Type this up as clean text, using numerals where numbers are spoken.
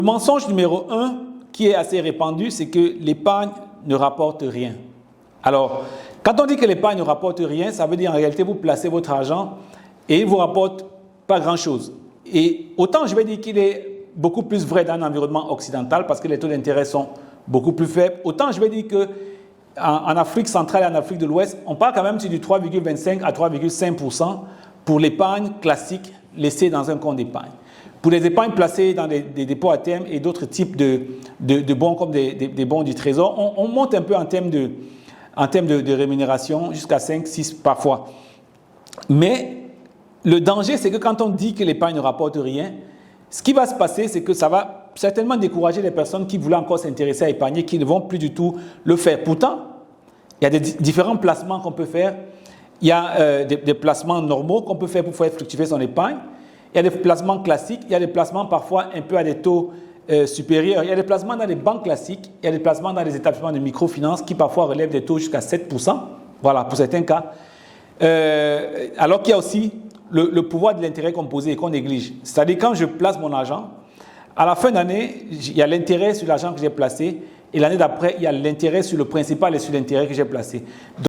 Le mensonge numéro 1 qui est assez répandu, c'est que l'épargne ne rapporte rien. Alors, quand on dit que l'épargne ne rapporte rien, ça veut dire en réalité vous placez votre argent et il ne vous rapporte pas grand-chose. Et autant je vais dire qu'il est beaucoup plus vrai dans un environnement occidental parce que les taux d'intérêt sont beaucoup plus faibles, autant je vais dire qu'en Afrique centrale et en Afrique de l'Ouest, on parle quand même du 3,25 à 3,5% pour l'épargne classique laissée dans un compte d'épargne. Pour les épargnes placées dans des dépôts à terme et d'autres types de bons comme des bons du trésor, on monte un peu en termes de rémunération jusqu'à 5, 6 parfois. Mais le danger, c'est que quand on dit que l'épargne ne rapporte rien, ce qui va se passer, c'est que ça va certainement décourager les personnes qui voulaient encore s'intéresser à épargner, qui ne vont plus du tout le faire. Pourtant, il y a des différents placements qu'on peut faire. Il y a des placements normaux qu'on peut faire pour faire fluctuer son épargne. Il y a des placements classiques, il y a des placements parfois un peu à des taux supérieurs. Il y a des placements dans les banques classiques, il y a des placements dans les établissements de microfinance qui parfois relèvent des taux jusqu'à 7%, voilà, pour certains cas. Alors qu'il y a aussi le pouvoir de l'intérêt composé et qu'on néglige. C'est-à-dire quand je place mon argent, à la fin d'année, il y a l'intérêt sur l'argent que j'ai placé et l'année d'après, il y a l'intérêt sur le principal et sur l'intérêt que j'ai placé.